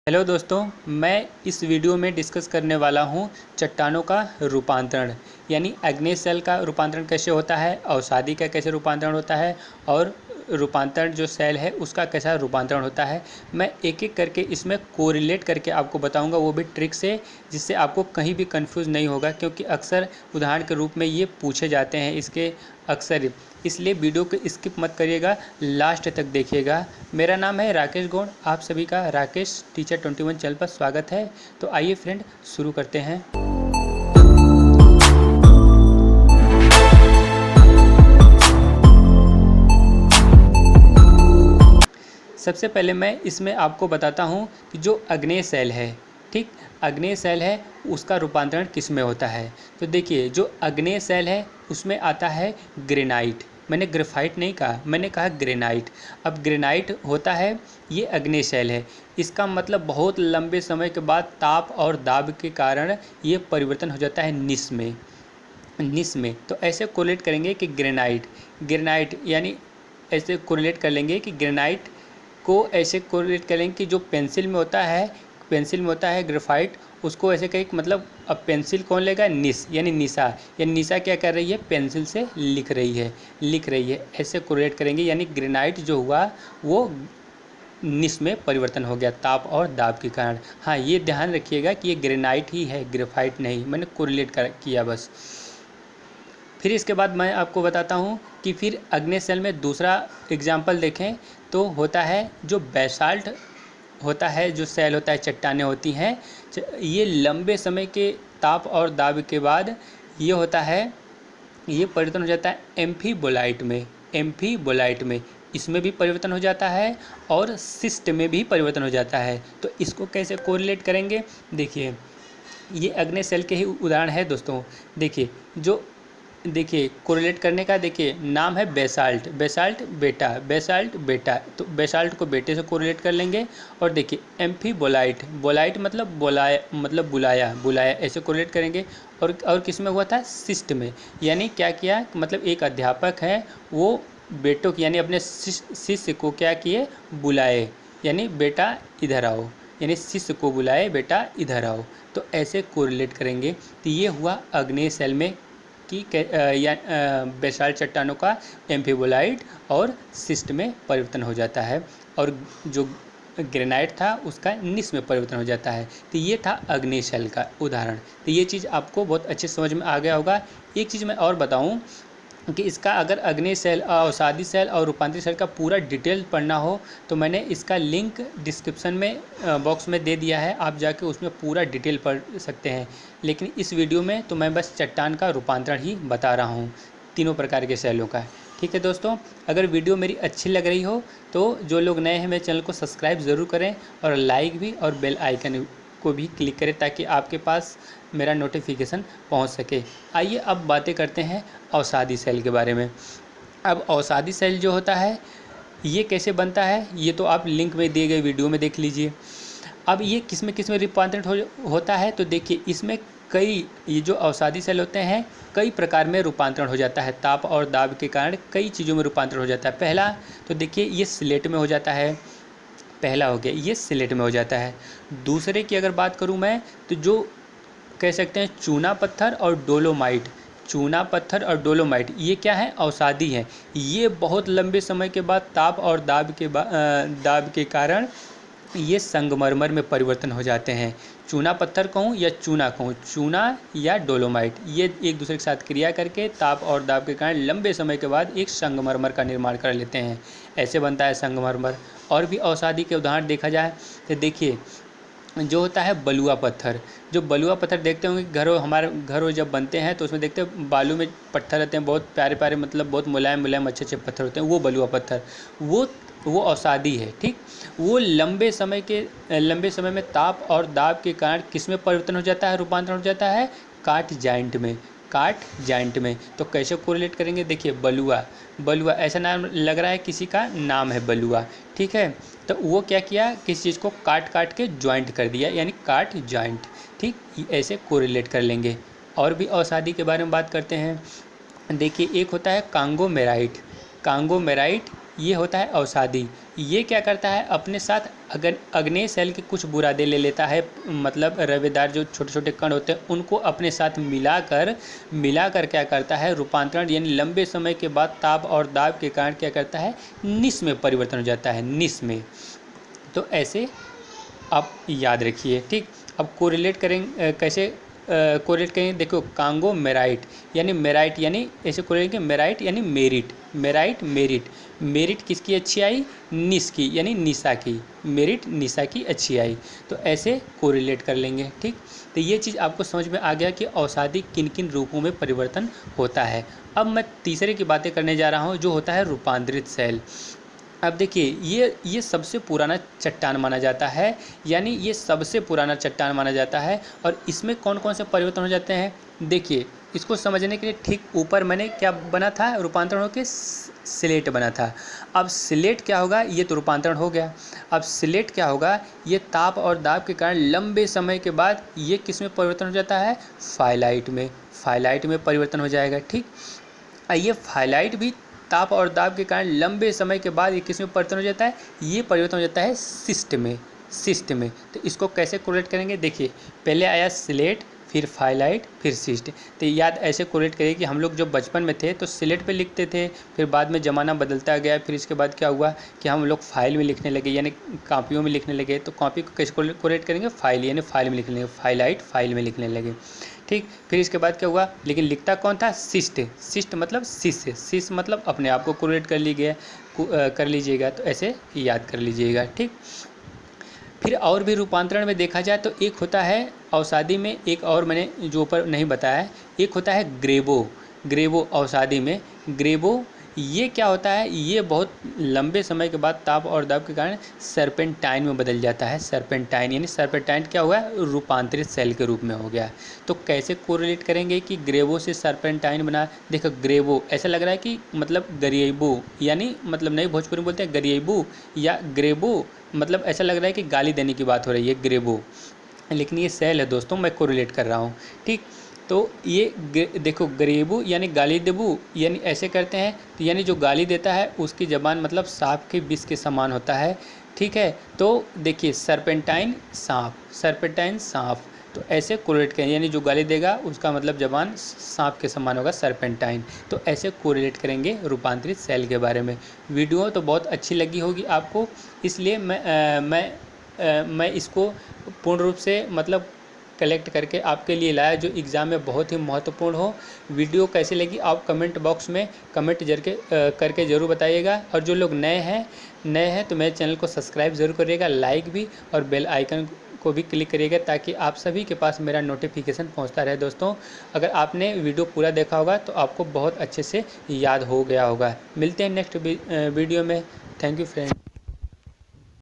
Hello दोस्तों, मैं इस वीडियो में डिस्कस करने वाला हूं चट्टानों का रूपांतरण यानी आग्नेय सेल का रूपांतरण कैसे होता है, अवसादी का कैसे रूपांतरण होता है और रूपांतरण जो सेल है उसका कैसा रूपांतरण होता है। मैं एक एक करके इसमें कोरिलेट करके आपको बताऊंगा, वो भी ट्रिक से, जिससे आपको कहीं भी कंफ्यूज नहीं होगा, क्योंकि अक्सर उदाहरण के रूप में ये पूछे जाते हैं इसके अक्सर। इसलिए वीडियो को स्किप मत करिएगा, लास्ट तक देखिएगा। मेरा नाम है राकेश गौड़, आप सभी का राकेश टीचर 21 चैनल पर स्वागत है। तो आइए फ्रेंड, शुरू करते हैं। सबसे पहले मैं इसमें आपको बताता हूँ कि जो आग्नेय सेल है, ठीक, आग्नेय सेल है उसका रूपांतरण किस में होता है। तो देखिए, जो आग्नेय सेल है उसमें आता है ग्रेनाइट। मैंने ग्रेफाइट नहीं कहा, मैंने कहा ग्रेनाइट। अब ग्रेनाइट होता है, ये आग्नेय सेल है। इसका मतलब बहुत लंबे समय के बाद ताप और दाब के कारण ये परिवर्तन हो जाता है निस में। तो ऐसे कोरिलेट करेंगे कि ग्रेनाइट यानी ऐसे कोरिलेट कर लेंगे कि ग्रेनाइट को ऐसे कोरिलेट करेंगे कि जो पेंसिल में होता है ग्रेफाइट, उसको ऐसे कहीं, मतलब अब पेंसिल कौन लेगा, निस यानी निशा क्या कर रही है, पेंसिल से लिख रही है। ऐसे कोरिलेट करेंगे, यानी ग्रेनाइट जो हुआ वो निस में परिवर्तन हो गया ताप और दाब के कारण। हाँ, ये ध्यान रखिएगा कि ये ग्रेनाइट ही है, ग्रेफाइट नहीं। मैंने कोरिलेट किया बस। फिर इसके बाद मैं आपको बताता हूँ कि फिर आग्नेय सेल में दूसरा एग्जाम्पल देखें तो होता है जो बेसाल्ट होता है, जो सेल होता है, चट्टानें होती हैं। ये लंबे समय के ताप और दाब के बाद ये होता है, ये परिवर्तन हो जाता है एम्फीबोलाइट में। इसमें भी परिवर्तन हो जाता है और सिस्ट में भी परिवर्तन हो जाता है। तो इसको कैसे कोरिलेट करेंगे, देखिए, ये आग्नेय सेल के ही उदाहरण है दोस्तों। देखिए कोरिलेट करने का, देखिए नाम है बेसाल्ट बेटा, तो बेसाल्ट को बेटे से कोरिलेट कर लेंगे। और देखिए बोलाइट मतलब बुलाया, ऐसे कोरिलेट करेंगे। और किस में हुआ था, सिस्ट में। यानी क्या किया, मतलब एक अध्यापक है, वो बेटों की यानी अपने शिष्य को क्या किए, बुलाए, यानी बेटा इधर आओ, यानी शिष्य को बुलाए, बेटा इधर आओ। तो ऐसे कोरिलेट करेंगे। तो ये हुआ आग्नेय सेल में कि बेसाल्ट चट्टानों का एम्फीबोलाइट और सिस्ट में परिवर्तन हो जाता है, और जो ग्रेनाइट था उसका निस में परिवर्तन हो जाता है। तो ये था आग्नेय सेल का उदाहरण। तो ये चीज़ आपको बहुत अच्छे समझ में आ गया होगा। एक चीज़ मैं और बताऊं कि इसका अगर आग्नेय सेल, अवसादी सेल और रूपांतरित सेल का पूरा डिटेल पढ़ना हो तो मैंने इसका लिंक डिस्क्रिप्शन में बॉक्स में दे दिया है, आप जाके उसमें पूरा डिटेल पढ़ सकते हैं। लेकिन इस वीडियो में तो मैं बस चट्टान का रूपांतरण ही बता रहा हूँ, तीनों प्रकार के सेलों का। ठीक है दोस्तों, अगर वीडियो मेरी अच्छी लग रही हो तो जो लोग नए हैं मेरे चैनल को सब्सक्राइब ज़रूर करें, और लाइक भी और बेल आइकन को भी क्लिक करें ताकि आपके पास मेरा नोटिफिकेशन पहुंच सके। आइए अब बातें करते हैं अवसादी सेल के बारे में। अब अवसादी सेल जो होता है ये कैसे बनता है, ये तो आप लिंक में दिए गए वीडियो में देख लीजिए। अब ये किस में रूपांतरित होता है, तो देखिए इसमें ये जो अवसादी सेल होते हैं कई प्रकार में रूपांतरण हो जाता है। ताप और दाब के कारण कई चीज़ों में रूपांतरण हो जाता है। पहला तो देखिए ये स्लेट में हो जाता है, पहला हो गया ये स्लेट में हो जाता है। दूसरे की अगर बात करूं मैं, तो जो कह सकते हैं चूना पत्थर और डोलोमाइट, ये क्या है, अवसादी हैं। ये बहुत लंबे समय के बाद ताप और दाब के कारण ये संगमरमर में परिवर्तन हो जाते हैं। चूना पत्थर कहूँ या चूना या डोलोमाइट, ये एक दूसरे के साथ क्रिया करके ताप और दाब के कारण लंबे समय के बाद एक संगमरमर का निर्माण कर लेते हैं। ऐसे बनता है संगमरमर। और भी अवसादी के उदाहरण देखा जाए तो देखिए, जो होता है बलुआ पत्थर देखते होंगे हमारे घरों जब बनते हैं तो उसमें देखते हैं बालू में पत्थर रहते हैं, बहुत प्यारे, मतलब बहुत मुलायम अच्छे पत्थर होते हैं। वो बलुआ पत्थर, वो अवसादी है। ठीक, वो लंबे समय में ताप और दाब के कारण किस में परिवर्तन हो जाता है, रूपांतरण हो जाता है, काट जाइंट में। तो कैसे कोरिलेट करेंगे, देखिए बलुआ ऐसा नाम लग रहा है, किसी का नाम है बलुआ, ठीक है। तो वो क्या किया, किसी चीज़ को काट के ज्वाइंट कर दिया, यानी काट ज्वाइंट। ठीक, ऐसे कोरिलेट कर लेंगे। और भी अवसादी के बारे में बात करते हैं। देखिए एक होता है कांगोमेराइट, ये होता है अवसादी। ये क्या करता है, अपने साथ अग्नेय सेल के कुछ बुरादे ले लेता है, मतलब रवेदार जो छोटे छोटे कण होते हैं उनको अपने साथ मिलाकर क्या करता है, रूपांतरण यानी लंबे समय के बाद ताप और दाब के कारण क्या करता है, निस में परिवर्तन हो जाता है, निस में। तो ऐसे आप याद रखिए, ठीक। अब कोरिलेट करेंगे, कैसे कोरिलेट करेंगे, देखो कांगो मेराइट यानी ऐसे कोरिलेट करेंगे, मेराइट यानी मेरिट, मेरिट किसकी अच्छी आई, निस की यानी निशा की, मेरिट निशा की अच्छी आई। तो ऐसे कोरिलेट कर लेंगे, ठीक। तो ये चीज़ आपको समझ में आ गया कि औषधि किन किन रूपों में परिवर्तन होता है। अब मैं तीसरे की बातें करने जा रहा हूँ, जो होता है रूपांतरित सेल। अब देखिए ये सबसे पुराना चट्टान माना जाता है, यानी ये सबसे पुराना चट्टान माना जाता है। और इसमें कौन कौन से परिवर्तन हो जाते हैं, देखिए इसको समझने के लिए ठीक ऊपर मैंने क्या बना था, रूपांतरण होकर स्लेट बना था। अब स्लेट क्या होगा, ये तो रूपांतरण हो गया। अब स्लेट क्या होगा, ये ताप और दाब के कारण लंबे समय के बाद ये किस में परिवर्तन हो जाता है, फाइलाइट में परिवर्तन हो जाएगा, ठीक। ये फाइलाइट भी ताप और दाब के कारण लंबे समय के बाद ये किस में परिवर्तन हो जाता है, ये परिवर्तन हो जाता है सिस्ट में। तो इसको कैसे कोरिलेट करेंगे, देखिए पहले आया स्लेट, फिर फाइलाइट, फिर सिस्ट। तो याद ऐसे कोरिलेट करिए कि हम लोग जब बचपन में थे तो स्लेट पे लिखते थे, फिर बाद में ज़माना बदलता गया, फिर इसके बाद क्या हुआ कि हम लोग फाइल में लिखने लगे, यानी कॉपियों में लिखने लगे। तो कॉपी को कैसे कोरिलेट करेंगे, फाइल यानी फाइल में लिखने लगे, फाइलाइट फाइल में लिखने लगे, ठीक। फिर इसके बाद क्या हुआ, लेकिन लिखता कौन था, सिस्ट मतलब सिस मतलब अपने आप को कोरिलेट कर लीजिएगा। तो ऐसे याद कर लीजिएगा, ठीक। फिर और भी रूपांतरण में देखा जाए तो एक होता है औषधि में, एक और मैंने जो ऊपर नहीं बताया है, एक होता है ग्रेवो औषधि में। ग्रेवो ये क्या होता है, ये बहुत लंबे समय के बाद ताप और दाब के कारण सर्पेंटाइन में बदल जाता है। सर्पेंटाइन क्या हुआ, रूपांतरित सेल के रूप में हो गया। तो कैसे कोरिलेट करेंगे कि ग्रेवो से सर्पेंटाइन बना, देखो ग्रेवो ऐसा लग रहा है कि मतलब गरिएबो, यानी मतलब नहीं भोजपुरी में बोलते हैं गरिएबो या ग्रेबो, मतलब ऐसा लग रहा है कि गाली देने की बात हो रही है ग्रेबो, लेकिन ये सेल है दोस्तों, मैं कोरिलेट कर रहा हूँ, ठीक। तो ये देखो गरेबू यानी गाली देबू, यानी ऐसे करते हैं, तो यानी जो गाली देता है उसकी ज़बान मतलब सांप के विष के समान होता है, ठीक है। तो देखिए सर्पेंटाइन सांप, तो ऐसे कोरिलेट करें, यानी जो गाली देगा उसका मतलब ज़बान सांप के समान होगा, सर्पेंटाइन। तो ऐसे कोरिलेट करेंगे रूपांतरित सेल के बारे में। वीडियो तो बहुत अच्छी लगी होगी आपको, इसलिए मैं इसको पूर्ण रूप से मतलब कलेक्ट करके आपके लिए लाया, जो एग्ज़ाम में बहुत ही महत्वपूर्ण हो। वीडियो कैसी लगी आप कमेंट बॉक्स में कमेंट करके ज़रूर बताइएगा। और जो लोग नए हैं तो मेरे चैनल को सब्सक्राइब ज़रूर करिएगा, लाइक भी, और बेल आइकन को भी क्लिक करिएगा, ताकि आप सभी के पास मेरा नोटिफिकेशन पहुंचता रहे। दोस्तों अगर आपने वीडियो पूरा देखा होगा तो आपको बहुत अच्छे से याद हो गया होगा। मिलते हैं नेक्स्ट वीडियो में। Thank you friend.